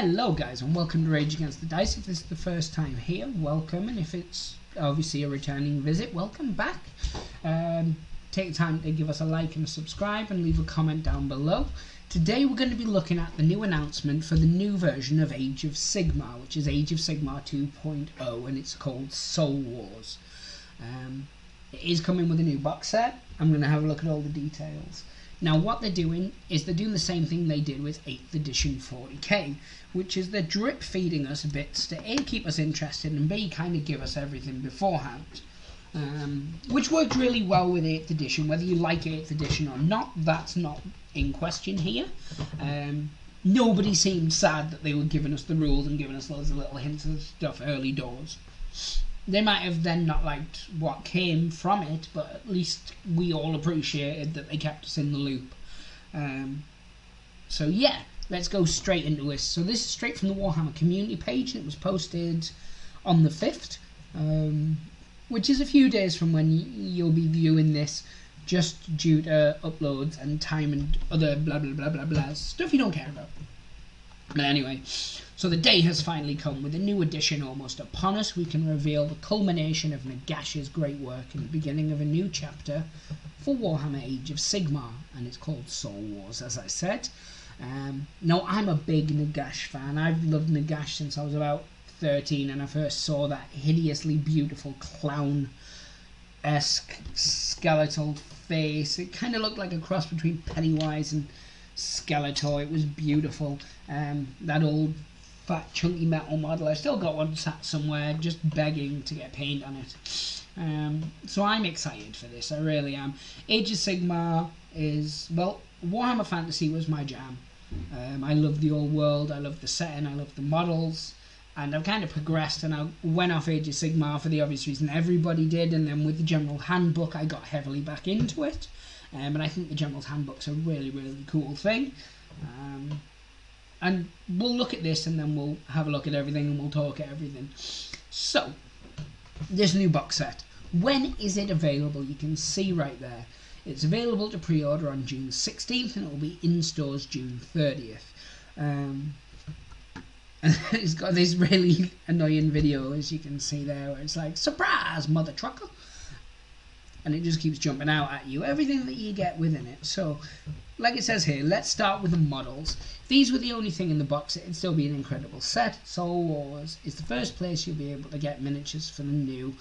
Hello guys, and welcome to Rage Against the Dice. If this is the first time here, welcome, and if it's obviously a returning visit, welcome back. Take time to give us a like and a subscribe and leave a comment down below. Today we're going to be looking at the new announcement for the new version of Age of Sigmar, which is Age of Sigmar 2.0, and it's called Soul Wars. It is coming with a new box set. I'm going to have a look at all the details. Now what they're doing is they're doing the same thing they did with 8th edition 40k, which is they're drip feeding us bits to A, keep us interested, and B, kind of give us everything beforehand. Which worked really well with 8th edition. Whether you like 8th edition or not, that's not in question here. Nobody seemed sad that they were giving us the rules and giving us loads of little hints of stuff early doors. They might have then not liked what came from it, but at least we all appreciated that they kept us in the loop. So yeah, let's go straight into this. So this is straight from the Warhammer community page. It was posted on the 5th, which is a few days from when you'll be viewing this, just due to uploads and time and other blah blah blah blah blah stuff you don't care about. But anyway, so the day has finally come. With a new edition almost upon us, we can reveal the culmination of Nagash's great work and the beginning of a new chapter for Warhammer Age of Sigmar, and it's called Soul Wars, as I said. Now, I'm a big Nagash fan. I've loved Nagash since I was about 13, and I first saw that hideously beautiful clown-esque skeletal face. It kind of looked like a cross between Pennywise and Skeletor. It was beautiful. That old fat chunky metal model, I still got one sat somewhere just begging to get paint on it. So I'm excited for this, I really am. Age of Sigmar is, well, Warhammer Fantasy was my jam. I love the old world, I love the setting, I love the models, and I've kind of progressed, and I went off Age of Sigmar for the obvious reason everybody did, and then with the General Handbook I got heavily back into it. But I think the General's Handbook's a really, really cool thing. And we'll look at this and then we'll have a look at everything and we'll talk at everything. So, this new box set. When is it available? You can see right there. It's available to pre-order on June 16th and it will be in stores June 30th. And it's got this really annoying video, as you can see there, where it's like, surprise, mother trucker! And it just keeps jumping out at you, everything that you get within it. So, like it says here, let's start with the models. If these were the only thing in the box, it'd still be an incredible set. Soul Wars is the first place you'll be able to get miniatures for the new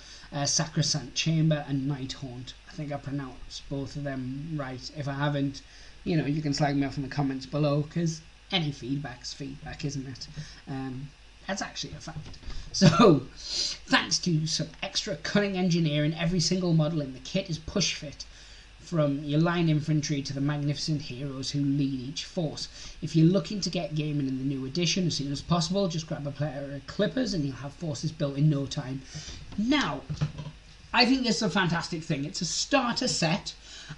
Sacrosanct Chamber and Night Haunt. I think I pronounced both of them right. If I haven't, you know, you can slag me off in the comments below, because any feedback's feedback, isn't it? That's actually a fact. So, thanks to some extra cunning engineering, every single model in the kit is push fit, from your line infantry to the magnificent heroes who lead each force. If you're looking to get gaming in the new edition as soon as possible, just grab a pair of clippers and you'll have forces built in no time. Now, I think this is a fantastic thing. It's a starter set,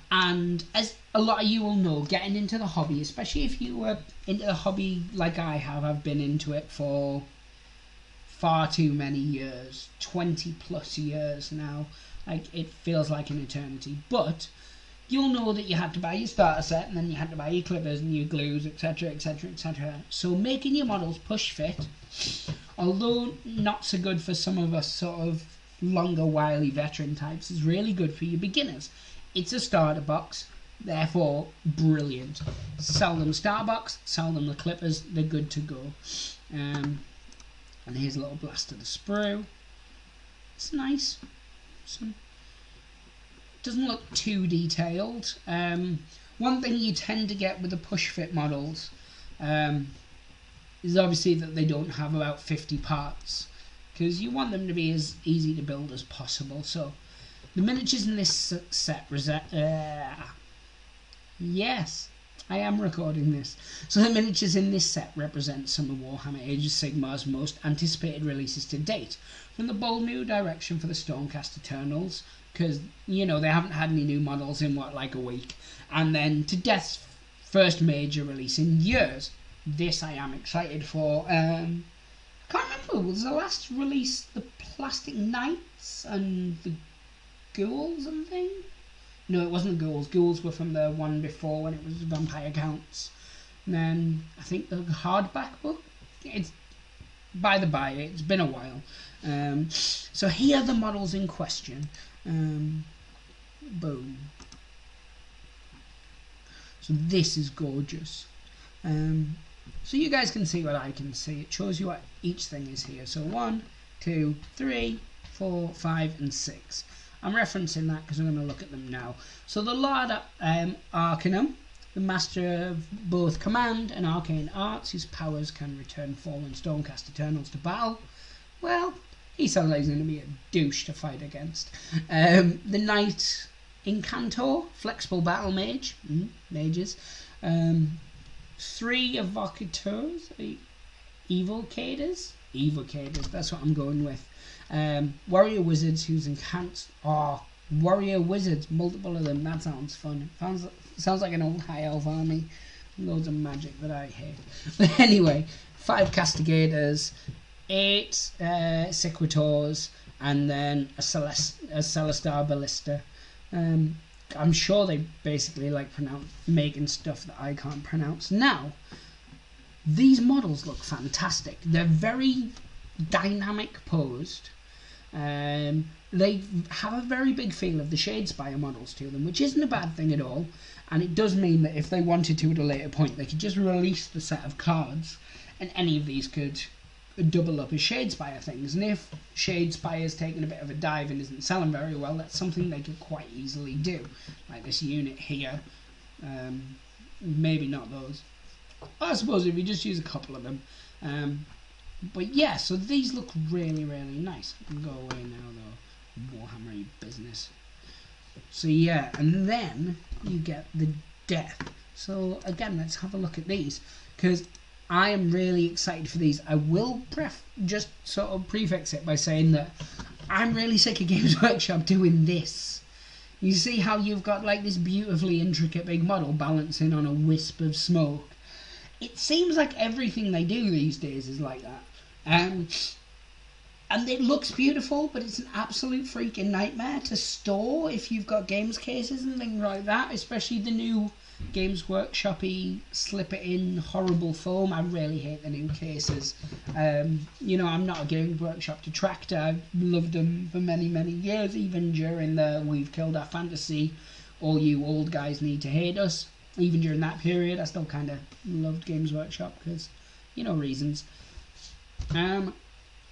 and as a lot of you will know, getting into the hobby, especially if you were into the hobby like I have, I've been into it for far too many years, 20 plus years now. Like, it feels like an eternity. But you'll know that you had to buy your starter set, and then you had to buy your clippers and your glues, etc, etc, etc. So making your models push fit, although not so good for some of us sort of longer wily veteran types, is really good for your beginners. It's a starter box, therefore brilliant. Sell them starter box, sell them the clippers, they're good to go. And here's a little blast of the sprue. It's nice. Doesn't look too detailed. One thing you tend to get with the push fit models is obviously that they don't have about 50 parts, because you want them to be as easy to build as possible. So the miniatures in this set yes, I am recording this. So the miniatures in this set represent some of Warhammer Age of Sigmar's most anticipated releases to date. From the bold new direction for the Stormcast Eternals, because, you know, they haven't had any new models in, what, like a week. And then to Death's first major release in years. This I am excited for. I can't remember, was the last release the Plastic Knights and the Ghouls and things? No, it wasn't the Ghouls. Ghouls were from the one before when it was Vampire Counts. And then I think the hardback book it's by the by, it's been a while. So here are the models in question. Boom. So this is gorgeous. So you guys can see what I can see. It shows you what each thing is here. So 1, 2, 3, 4, 5 and 6. I'm referencing that because I'm going to look at them now. So the Lord Arcanum, the master of both command and arcane arts, whose powers can return fallen Stormcast Eternals to battle. Well, he sounds like he's going to be a douche to fight against. The Knight Incantor, flexible battle mage, mages. 3 evocateurs, evocators, that's what I'm going with. Warrior wizards whose enhanced, warrior wizards, multiple of them, that sounds fun. Sounds like an old high elf army, loads of magic that I hate. But anyway, 5 castigators, 8 sequitors, and then a Celestar Ballista. I'm sure they basically like making stuff that I can't pronounce. Now, these models look fantastic. They're very dynamic posed. They have a very big feel of the Shadespire models to them, which isn't a bad thing at all. And it does mean that if they wanted to at a later point, they could just release the set of cards, and any of these could double up as Shadespire things. And if Shadespire's taking a bit of a dive and isn't selling very well, that's something they could quite easily do. Like this unit here. Maybe not those. I suppose if you just use a couple of them. But yeah, so these look really, really nice. I can go away now though. Warhammer business. So yeah, and then you get the death. So again, let's have a look at these, because I am really excited for these. I will just sort of prefix it by saying that I'm really sick of Games Workshop doing this. You see how you've got like this beautifully intricate big model balancing on a wisp of smoke? It seems like everything they do these days is like that. And it looks beautiful, but it's an absolute freaking nightmare to store if you've got games cases and things like that, especially the new Games Workshop-y slip-it-in horrible foam. I really hate the new cases. You know, I'm not a Games Workshop detractor. I've loved them for many, many years, even during the We've Killed Our Fantasy, all you old guys need to hate us. Even during that period, I still kind of loved Games Workshop because, you know, reasons.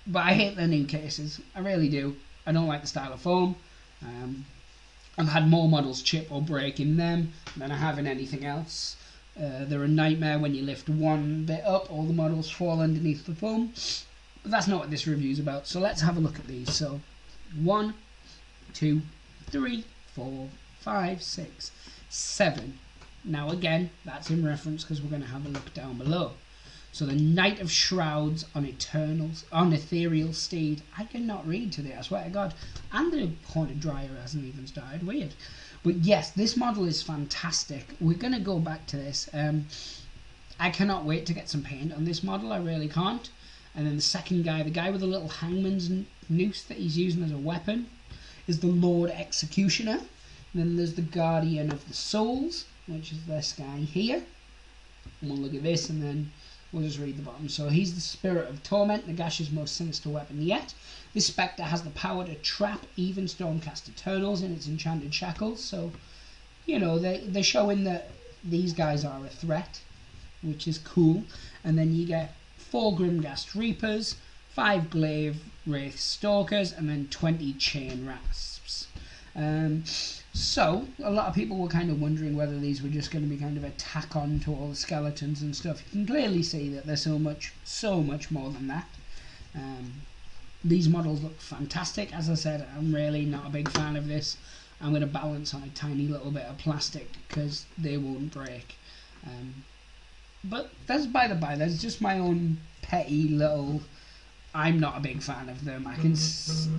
But I hate the new cases. I really do. I don't like the style of foam. I've had more models chip or break in them than I have in anything else. They're a nightmare. When you lift one bit up, all the models fall underneath the foam. But that's not what this review is about. So let's have a look at these. So 1, 2, 3, 4, 5, 6, 7. Now again, that's in reference because we're going to have a look down below. So the Knight of Shrouds on Ethereal Steed. I cannot read today, I swear to God. And the Haunted Dryer hasn't even started. Weird. But yes, this model is fantastic. We're going to go back to this. I cannot wait to get some paint on this model. I really can't. And then the second guy, the guy with the little hangman's noose that he's using as a weapon, is the Lord Executioner. And then there's the Guardian of the Souls, which is this guy here. And we'll look at this and then we'll just read the bottom. So he's the Spirit of Torment, Nagash's most sinister weapon yet. This Spectre has the power to trap even Stormcast Eternals in its enchanted shackles. So, you know, they're showing that these guys are a threat, which is cool. And then you get 4 Grimghast Reapers, 5 Glaive Wraith Stalkers, and then 20 Chain Rasps. So, a lot of people were kind of wondering whether these were just going to be kind of a tack on to all the skeletons and stuff. You can clearly see that they're so much more than that. These models look fantastic. As I said, I'm really not a big fan of this. I'm going to balance on a tiny little bit of plastic because they won't break. But that's by the by. That's just my own petty little... I'm not a big fan of them.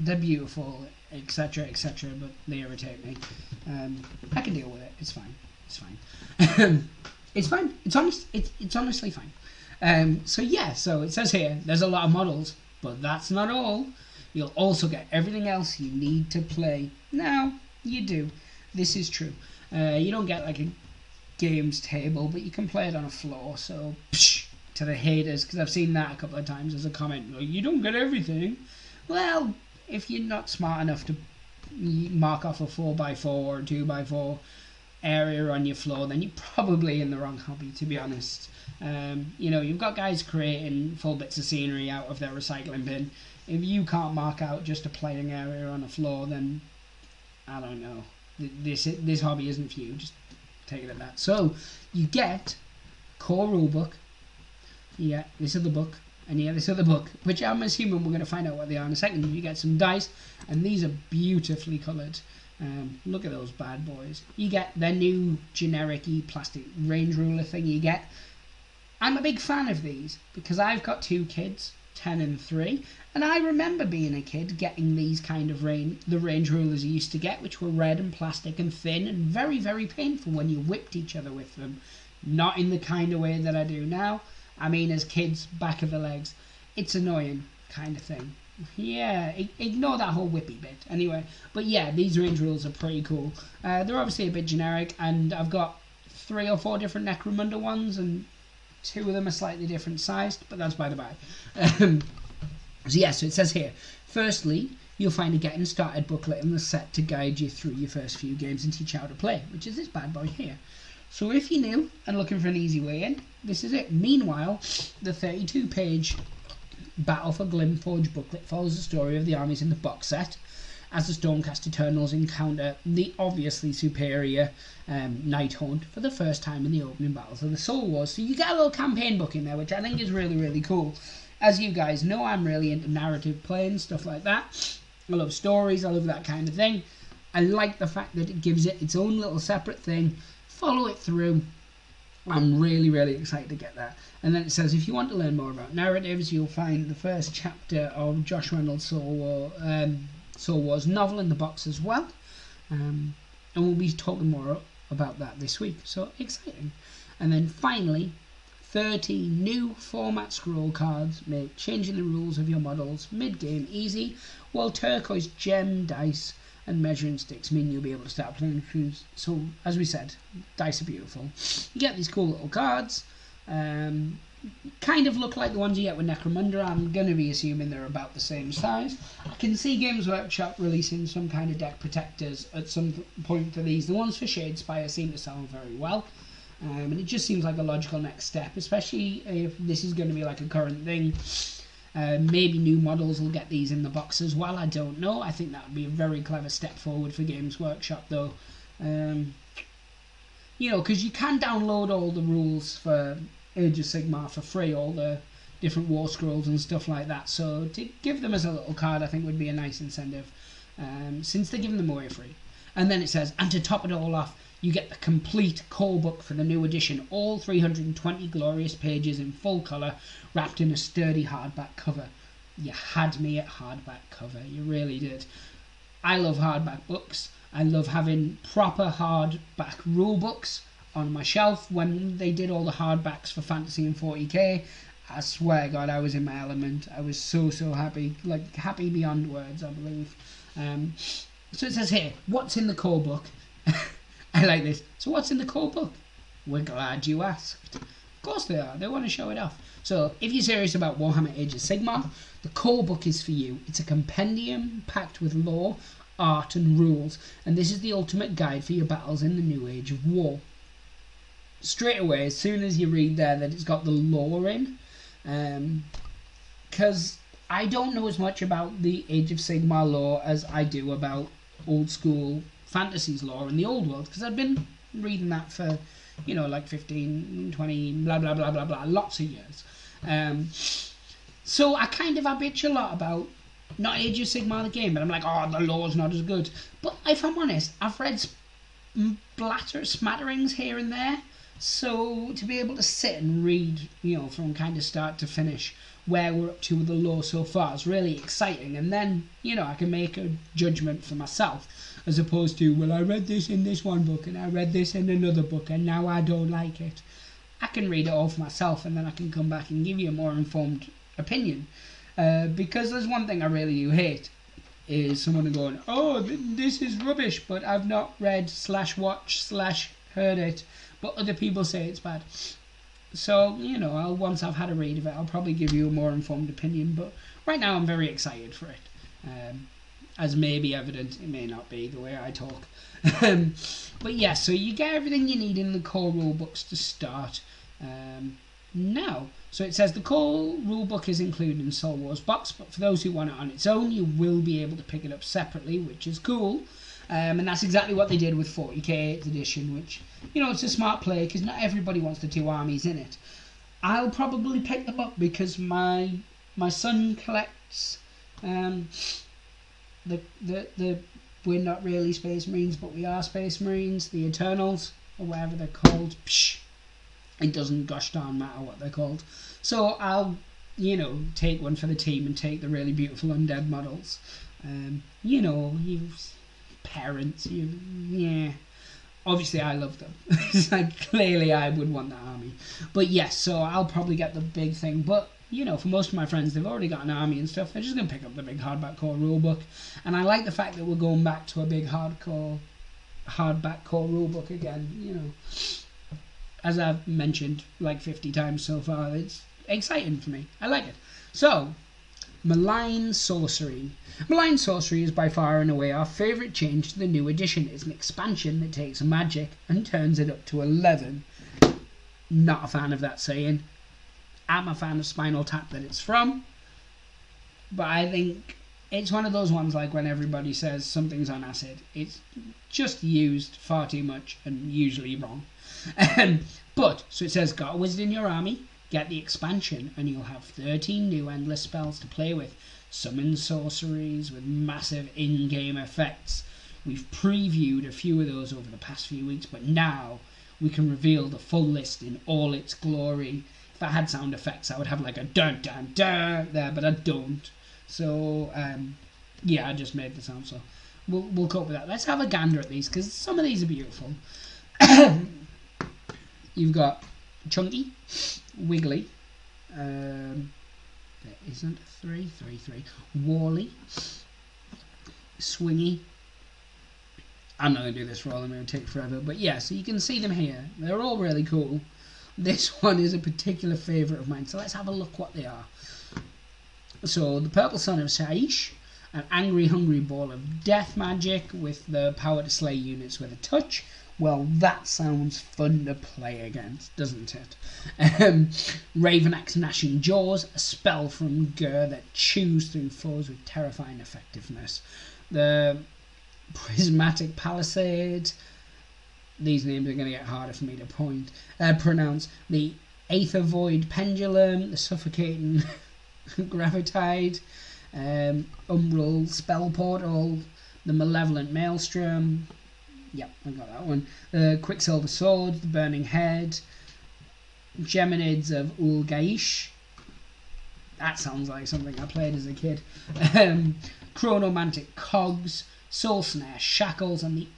They're beautiful, etc., etc., but they irritate me. I can deal with it. It's fine. It's fine. It's fine. It's honestly fine. So yeah. So it says here there's a lot of models, but that's not all. You'll also get everything else you need to play. Now you do. This is true. You don't get like a games table, but you can play it on a floor. So to the haters, because I've seen that a couple of times as a comment, like, you don't get everything. Well, if you're not smart enough to mark off a 4x4 or a 2x4 area on your floor, then you're probably in the wrong hobby, to be honest. You know, you've got guys creating full bits of scenery out of their recycling bin. If you can't mark out just a playing area on a floor, then I don't know. This hobby isn't for you. Just take it at that. So you get core rulebook, you get this other book, and you get this other book, which I'm assuming we're going to find out what they are in a second. You get some dice, and these are beautifully coloured. Look at those bad boys. You get their new generic-y plastic range ruler thing you get. I'm a big fan of these because I've got 2 kids, 10 and 3, and I remember being a kid getting these kind of the range rulers you used to get, which were red and plastic and thin and very, very painful when you whipped each other with them. Not in the kind of way that I do now. I mean, as kids, back of the legs. It's annoying kind of thing. Yeah, ignore that whole whippy bit. Anyway, but yeah, these range rulers are pretty cool. They're obviously a bit generic, and I've got 3 or 4 different Necromunda ones, and 2 of them are slightly different sized, but that's by the by. So yeah, so it says here, firstly, you'll find a getting started booklet in the set to guide you through your first few games and teach you how to play, which is this bad boy here. So if you're new and looking for an easy way in, this is it. Meanwhile, the 32-page Battle for Glimforge booklet follows the story of the armies in the box set, as the Stormcast Eternals encounter the obviously superior Night Hunt for the first time in the opening battles of the Soul Wars. So you get a little campaign book in there, which I think is really, really cool. As you guys know, I'm really into narrative playing, stuff like that. I love stories, I love that kind of thing. I like the fact that it gives it its own little separate thing. Follow it through. I'm really, really excited to get that. And then it says, if you want to learn more about narratives, you'll find the first chapter of Josh Reynolds' Soul Wars novel in the box as well. And we'll be talking more about that this week. So exciting. And then finally, 30 new format scroll cards make changing the rules of your models mid-game easy, while turquoise gem dice and measuring sticks mean you'll be able to start playing through. So, as we said, dice are beautiful. You get these cool little cards. Kind of look like the ones you get with Necromunda. I'm going to be assuming they're about the same size. I can see Games Workshop releasing some kind of deck protectors at some point for these. The ones for Shadespire seem to sell very well. And it just seems like a logical next step, especially if this is going to be like a current thing. Maybe new models will get these in the box as well. I don't know. I think that would be a very clever step forward for Games Workshop, though. You know, because you can download all the rules for Age of Sigmar for free, all the different war scrolls and stuff like that. So to give them as a little card, I think would be a nice incentive, since they're giving them away free. And then it says, and to top it all off, you get the complete core book for the new edition, all 320 glorious pages in full colour, wrapped in a sturdy hardback cover. You had me at hardback cover, you really did. I love hardback books. I love having proper hardback rule books on my shelf. When they did all the hardbacks for Fantasy and 40k, I swear God, I was in my element. I was so happy, like happy beyond words, I believe. So it says here, what's in the core book? I like this. So what's in the core book? We're glad you asked. Of course they are. They want to show it off. So if you're serious about Warhammer Age of Sigmar, the core book is for you. It's a compendium packed with lore, art and rules, and this is the ultimate guide for your battles in the new age of war. Straight away, as soon as you read there that it's got the lore in, because I don't know as much about the Age of Sigmar lore as I do about old school Fantasy's lore in the old world, because I've been reading that for, you know, like 15, 20, blah blah blah blah blah, lots of years. So I kind of bitch a lot about not Age of Sigmar the game, but I'm like, oh, the lore's not as good. But if I'm honest, I've read smatterings here and there, so to be able to sit and read, you know, from kind of start to finish where we're up to with the lore so far is really exciting, and then, you know, I can make a judgment for myself, as opposed to, well, I read this in this one book and I read this in another book and now I don't like it. I can read it all for myself, and then I can come back and give you a more informed opinion, because there's one thing I really do hate, is someone going, oh, this is rubbish, but I've not read /watch/heard it, but other people say it's bad. So, you know, once I've had a read of it, I'll probably give you a more informed opinion. But right now, I'm very excited for it. As may be evident, it may not be the way I talk. But yeah, so you get everything you need in the core rulebooks to start now. So it says the core rulebook is included in Soul Wars box, but for those who want it on its own, you will be able to pick it up separately, which is cool. And that's exactly what they did with 40k 8th edition, which, you know, it's a smart play because not everybody wants the 2 armies in it. I'll probably pick them up because my son collects the we're not really Space Marines, but we are Space Marines, the Eternals, or whatever they're called. Psh, it doesn't gosh darn matter what they're called. So I'll, you know, take one for the team and take the really beautiful undead models. You know, you parents, yeah. Obviously, I love them. It's like, clearly, I would want that army. But yes, so I'll probably get the big thing. But, you know, for most of my friends, they've already got an army and stuff. They're just going to pick up the big hardback core rulebook. And I like the fact that we're going back to a big hardback core rulebook again. You know, as I've mentioned like 50 times so far, it's exciting for me. I like it. So, Malign Sorcery. Malign Sorcery is by far and away our favourite change to the new edition. It's an expansion that takes magic and turns it up to 11. Not a fan of that saying. I'm a fan of Spinal Tap that it's from. But I think it's one of those ones like when everybody says something's on acid. It's just used far too much and usually wrong. But, so it says, got a wizard in your army? Get the expansion and you'll have 13 new endless spells to play with. Summon sorceries with massive in-game effects. We've previewed a few of those over the past few weeks, but now we can reveal the full list in all its glory. If I had sound effects, I would have like a dun dun dun there, but I don't. So, yeah, I just made the sound, so we'll cope with that. Let's have a gander at these, because some of these are beautiful. You've got Chunky, Wiggly, there isn't three, Wally, Swingy. I'm not going to do this for all of them, it'll take forever, but yeah, so you can see them here. They're all really cool. This one is a particular favourite of mine, so let's have a look what they are. So, the Purple Son of Shaish, an angry, hungry ball of death magic with the power to slay units with a touch. Well, that sounds fun to play against, doesn't it? Ravenax Gnashing Jaws, a spell from Gur that chews through foes with terrifying effectiveness. The Prismatic Palisade. These names are going to get harder for me to pronounce. The Aether Void Pendulum, the Suffocating Gravitide, Umbral Spell Portal, the Malevolent Maelstrom. Yep, I got that one. The Quicksilver Sword, the Burning Head, Geminids of Ulgaish. That sounds like something I played as a kid. Chronomantic Cogs, Soul Snare Shackles, and the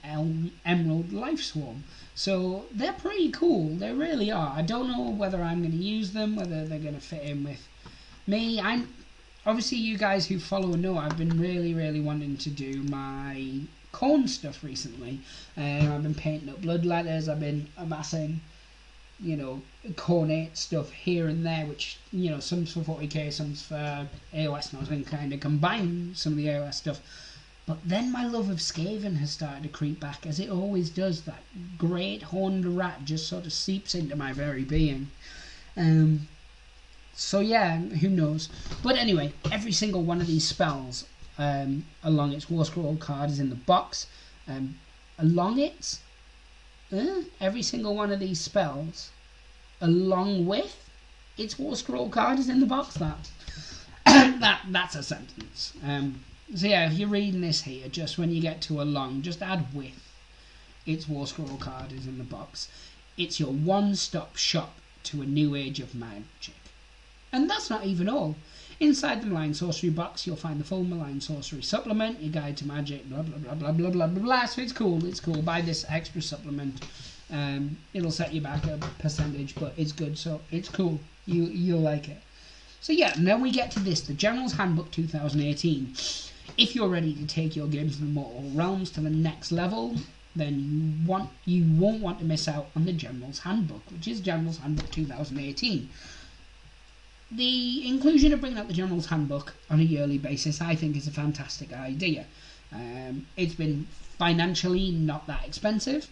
Emerald Life Swarm. So they're pretty cool. They really are. I don't know whether I'm going to use them, whether they're going to fit in with me. Obviously, you guys who follow know I've been really wanting to do my corn stuff recently. I've been painting up blood letters. I've been amassing, you know, cornate stuff here and there, which, you know, some's for 40k, some's for AOS, and I was going to kind of combine some of the AOS stuff. But then my love of Skaven has started to creep back, as it always does. That great horned rat just sort of seeps into my very being. So yeah, who knows. But anyway, every single one of these spells along its War Scroll card is in the box. Every single one of these spells along with its War Scroll card is in the box. That's a sentence. So yeah, if you're reading this here, just when you get to along, just add with its War Scroll card is in the box. It's your one-stop shop to a new age of magic. And that's not even all. Inside the Malign Sorcery box, you'll find the full Malign Sorcery supplement, your guide to magic, blah blah blah blah blah blah blah blah. So it's cool. Buy this extra supplement. It'll set you back a percentage, but it's good, so it's cool. You'll like it. So yeah, and then we get to this, the General's Handbook 2018. If you're ready to take your games of the Mortal Realms to the next level, then you won't want to miss out on the General's Handbook, which is General's Handbook 2018. The inclusion of bringing out the General's Handbook on a yearly basis, I think, is a fantastic idea. It's been financially not that expensive,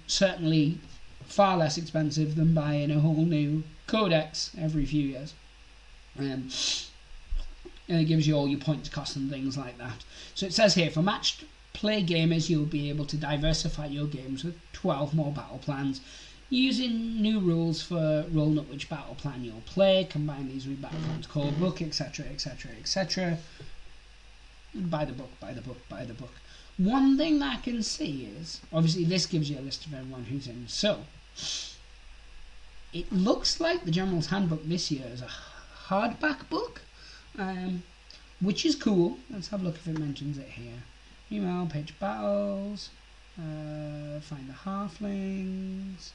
certainly far less expensive than buying a whole new codex every few years. And it gives you all your points costs and things like that. So it says here, for matched play gamers, you'll be able to diversify your games with 12 more battle plans, using new rules for rolling up which battle plan you'll play, combine these with Battlefront's core book, etc, etc, etc. Buy the book, buy the book, buy the book. One thing that I can see is, obviously this gives you a list of everyone who's in, so it looks like the General's Handbook this year is a hardback book, which is cool. Let's have a look if it mentions it here. Email, page battles, find the halflings,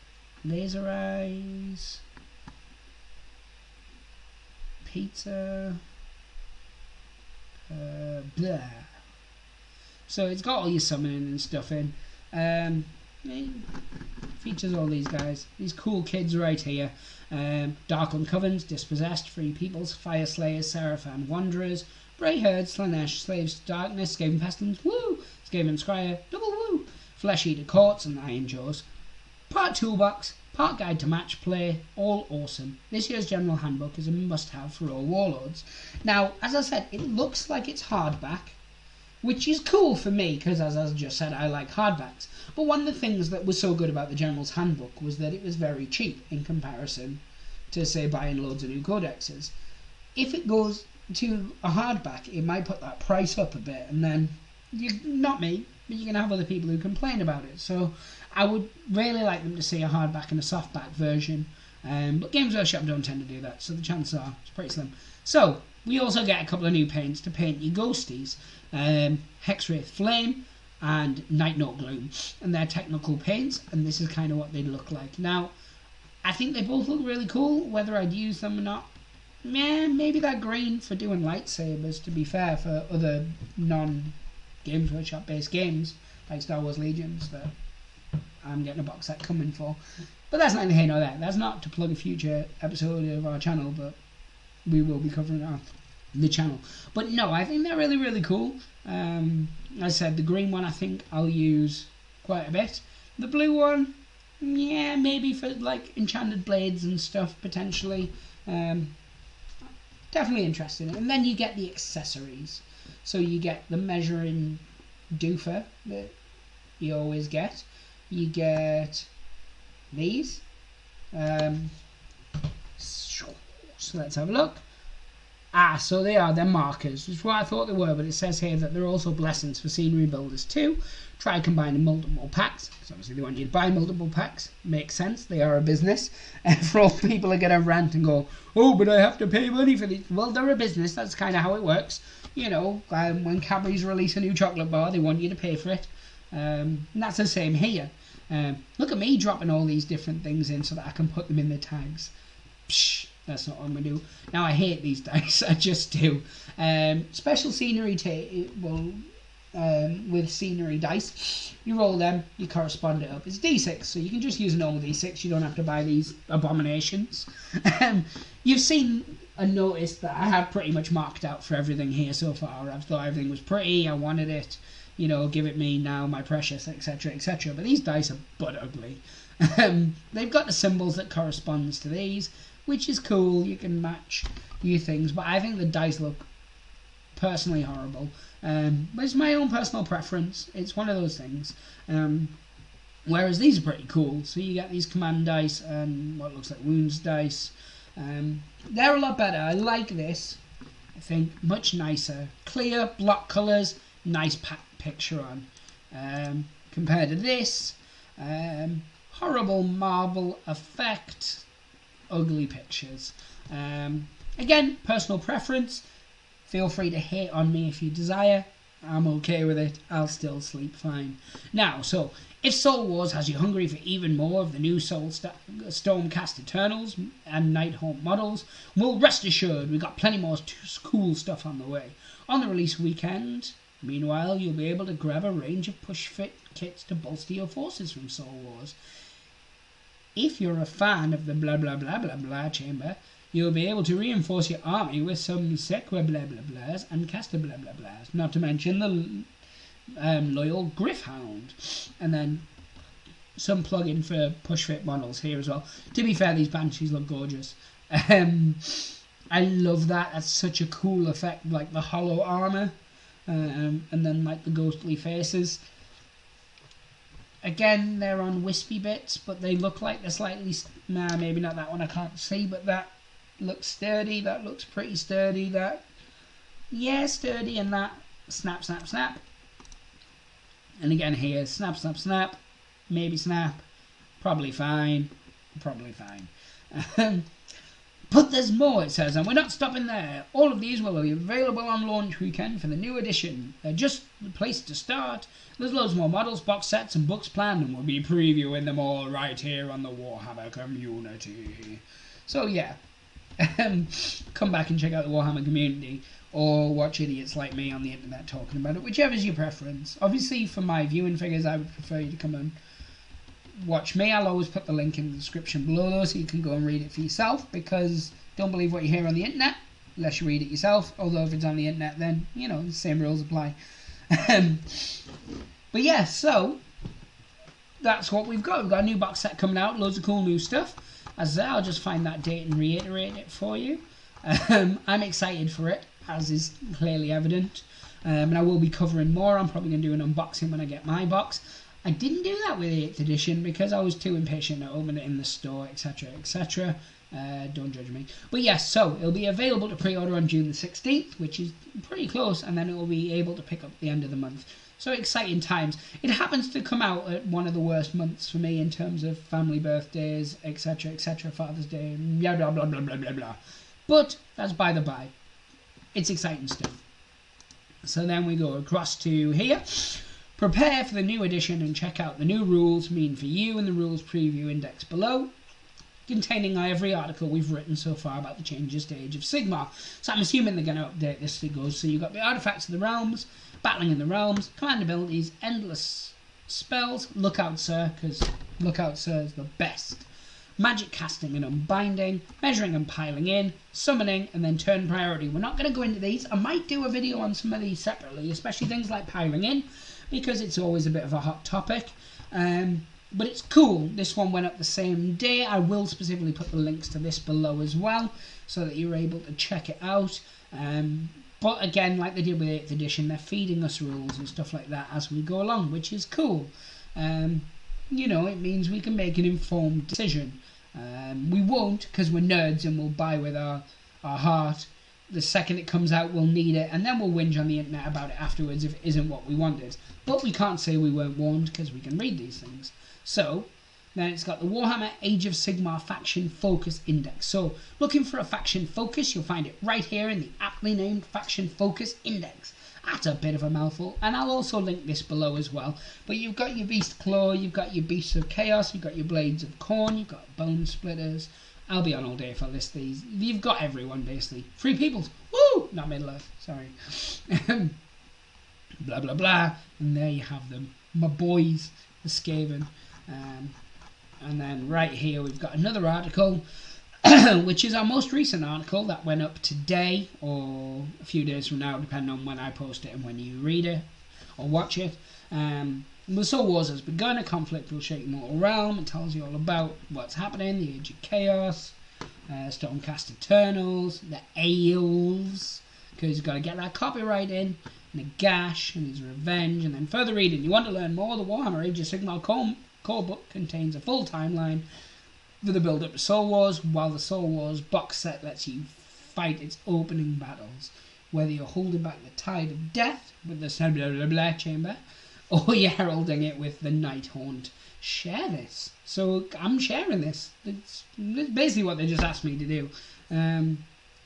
laser eyes, pizza, blah. So it's got all your summoning and stuff in. It features all these guys, these cool kids right here. Darkland Covens, Dispossessed, Free Peoples, Fire Slayers, Seraphan Wanderers, Bray Herd, Slanesh, Slaves to Darkness, Skaven Pestilence, woo! Skaven Scryer, double woo! Flesh Eater Courts and Iron Jaws. Part toolbox, part guide to match play, all awesome. This year's General Handbook is a must-have for all warlords. Now, as I said, it looks like it's hardback, which is cool for me, because as I just said, I like hardbacks. But one of the things that was so good about the General's Handbook was that it was very cheap in comparison to, say, buying loads of new codexes. If it goes to a hardback, it might put that price up a bit, and then, not me, but you can have other people who complain about it. So I would really like them to see a hardback and a softback version, but Games Workshop don't tend to do that, so the chances are it's pretty slim. So we also get a couple of new paints to paint your ghosties, Hexwraith Flame and Night Note Gloom, and they're technical paints, and this is kind of what they look like. Now, I think they both look really cool. Whether I'd use them or not, maybe that green for doing lightsabers, to be fair, for other non-Games Workshop based games like Star Wars Legions that I'm getting a box set coming for. But that's neither here nor there. That's not to plug a future episode of our channel, but we will be covering it on the channel. But no, I think they're really, really cool. As I said, the green one I think I'll use quite a bit. The blue one, yeah, maybe for like enchanted blades and stuff potentially. Definitely interested in it. And then you get the accessories. So you get the measuring doofer that you always get. You get these. So let's have a look. So they're markers, which is what I thought they were, but it says here that they're also blessings for scenery builders too. Try combining multiple packs, because obviously they want you to buy multiple packs. Makes sense, they are a business. And for all people are going to rant and go, oh, but I have to pay money for these. Well, they're a business, that's kind of how it works. You know, when Cadbury's release a new chocolate bar, they want you to pay for it. And that's the same here. Look at me dropping all these different things in so that I can put them in the tags. Psh, that's not what I'm going to do. Now, I hate these dice, I just do. Special scenery with scenery dice. You roll them, you correspond it up. It's D6, so you can just use a normal D6. You don't have to buy these abominations. You've seen and noticed that I have pretty much marked out for everything here so far. I've thought everything was pretty, I wanted it, you know, give it me now, my precious, etc, etc. But these dice are butt ugly. They've got the symbols that corresponds to these, which is cool. You can match your things, but I think the dice look personally horrible. But it's my own personal preference. It's one of those things. Whereas these are pretty cool. So you get these command dice and what looks like wounds dice. They're a lot better. I like this. I think much nicer. Clear block colours, nice picture on. Compared to this, horrible marble effect, ugly pictures. Again, personal preference. Feel free to hate on me if you desire. I'm okay with it. I'll still sleep fine. Now, so, if Soul Wars has you hungry for even more of the new Stormcast Eternals and Nighthaunt models, well, rest assured, we've got plenty more cool stuff on the way. On the release weekend, Meanwhile, you'll be able to grab a range of push-fit kits to bolster your forces from Soul Wars. If you're a fan of the blah blah blah blah blah chamber, you'll be able to reinforce your army with some Sigmar blah blah blahs and caster blah blah blahs, not to mention the loyal Griffhound, and then some plug-in for push-fit models here as well. To be fair, these Banshees look gorgeous. I love that. That's such a cool effect, like the hollow armor, and then like the ghostly faces. Again, they're on wispy bits, but they look like they're slightly... Nah, maybe not that one, I can't see, but that looks sturdy. That looks pretty sturdy. That, yeah, sturdy, and that snap, snap, snap. And again here, snap, snap, snap. Maybe snap. Probably fine. Probably fine. But there's more, it says, and we're not stopping there. All of these will be available on launch weekend for the new edition. They're just the place to start. There's loads more models, box sets, and books planned, and we'll be previewing them all right here on the Warhammer community. So yeah, come back and check out the Warhammer community, or watch idiots like me on the internet talking about it, whichever's your preference. Obviously, for my viewing figures, I would prefer you to come and watch me. I'll always put the link in the description below though, so you can go and read it for yourself, because don't believe what you hear on the internet unless you read it yourself. Although if it's on the internet, then you know the same rules apply. But yeah, so that's what we've got. We've got a new box set coming out, loads of cool new stuff. As I say, I'll just find that date and reiterate it for you. I'm excited for it, as is clearly evident, and I will be covering more. I'm probably going to do an unboxing when I get my box. I didn't do that with 8th edition because I was too impatient to open it in the store, etc, etc. Don't judge me. But yes, so it'll be available to pre-order on June the 16th, which is pretty close, and then it will be able to pick up at the end of the month. So exciting times. It happens to come out at one of the worst months for me in terms of family birthdays, etc, etc, Father's Day, blah blah blah blah blah blah blah. But that's by the by. It's exciting stuff. So then we go across to here. Prepare for the new edition and check out the new rules mean for you in the rules preview index below, containing every article we've written so far about the changes to Age of Sigmar. So I'm assuming they're going to update this as it goes. So you've got the artifacts of the realms, battling in the realms, command abilities, endless spells, Lookout Sir, because Lookout Sir is the best, magic casting and unbinding, measuring and piling in, summoning, and then turn priority. We're not going to go into these. I might do a video on some of these separately, especially things like piling in, because it's always a bit of a hot topic. But it's cool. This one went up the same day. I will specifically put the links to this below as well, so that you're able to check it out. But again, like they did with 8th edition, they're feeding us rules and stuff like that as we go along, which is cool. You know, it means we can make an informed decision. We won't, because we're nerds and we'll buy with our heart. The second it comes out, we'll need it, and then we'll whinge on the internet about it afterwards if it isn't what we wanted. But we can't say we weren't warned, because we can read these things. So, then it's got the Warhammer Age of Sigmar Faction Focus Index. So, looking for a faction focus, you'll find it right here in the aptly named Faction Focus Index. That's a bit of a mouthful, and I'll also link this below as well. But you've got your Beast Claw, you've got your Beasts of Chaos, you've got your Blades of Corn, you've got Bone Splitters. I'll be on all day if I list these. You've got everyone, basically. Free Peoples. Woo! Not Middle-earth, sorry. Blah, blah, blah. And there you have them. My boys, the Skaven. And then right here we've got another article, which is our most recent article that went up today, or a few days from now, depending on when I post it and when you read it or watch it. The Soul Wars has begun. A conflict will shake the mortal realm. It tells you all about what's happening, the Age of Chaos, Stormcast Eternals, the Aelves, because you've got to get that copyright in, and a Gash and his revenge, and then further reading. You want to learn more? The Warhammer Age of Sigmar core book contains a full timeline for the build-up to Soul Wars, while the Soul Wars box set lets you fight its opening battles. Whether you're holding back the tide of death with the blah blah blah chamber, or you're heralding it with the Night Haunt, share this. So I'm sharing this. It's basically what they just asked me to do.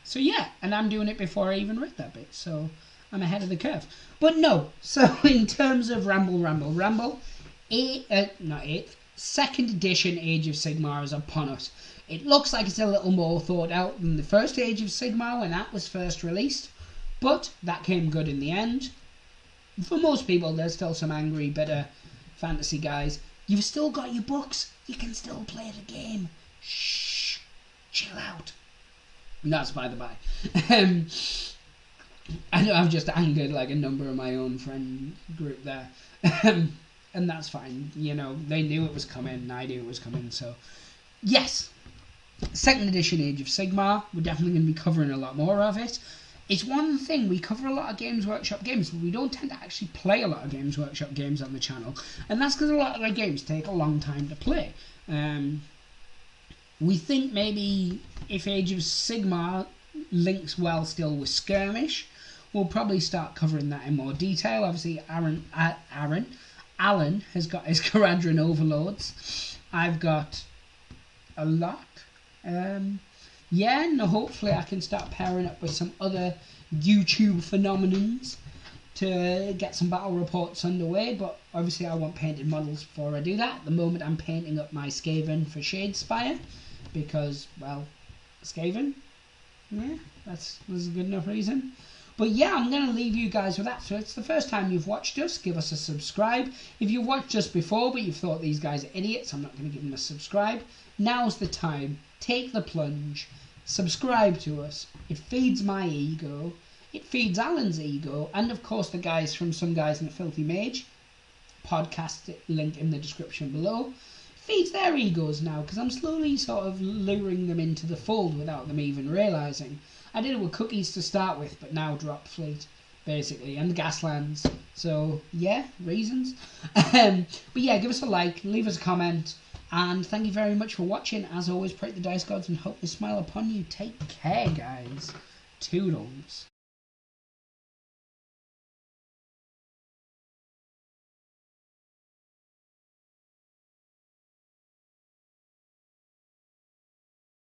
So yeah, and I'm doing it before I even read that bit, so I'm ahead of the curve. But no, so in terms of ramble, second edition Age of Sigmar is upon us. It looks like it's a little more thought out than the first Age of Sigmar when that was first released, but that came good in the end. for most people, there's still some angry, bitter fantasy guys. You've still got your books. You can still play the game. Shh. Chill out. And that's by the by. I know I've just angered like a number of my own friend group there. And that's fine. You know, they knew it was coming and I knew it was coming. So, yes. 2nd edition Age of Sigmar. We're definitely going to be covering a lot more of it. It's one thing, we cover a lot of Games Workshop games, but we don't tend to actually play a lot of Games Workshop games on the channel. And that's because a lot of their games take a long time to play. We think maybe if Age of Sigmar links well still with Skirmish, we'll probably start covering that in more detail. Obviously, Alan has got his Caradron Overlords. I've got a lot. Yeah, no, hopefully I can start pairing up with some other YouTube phenomenons to get some battle reports underway, but obviously I want painted models before I do that. At the moment I'm painting up my Skaven for Shadespire, because, well, Skaven, yeah, that's a good enough reason. But yeah, I'm going to leave you guys with that. So it's the first time you've watched us, give us a subscribe. If you've watched us before but you've thought these guys are idiots, I'm not going to give them a subscribe. Now's the time. Take the plunge. Subscribe to us. It feeds my ego. It feeds Alan's ego. And of course the guys from Some Guys and a Filthy Mage. Podcast link in the description below. Feeds their egos now, because I'm slowly sort of luring them into the fold without them even realising. I did it with cookies to start with, but now drop fleet, basically, and the Gaslands. So, yeah, reasons. But yeah, give us a like, leave us a comment, and thank you very much for watching. As always, pray to the dice gods and hope they smile upon you. Take care, guys. Toodles.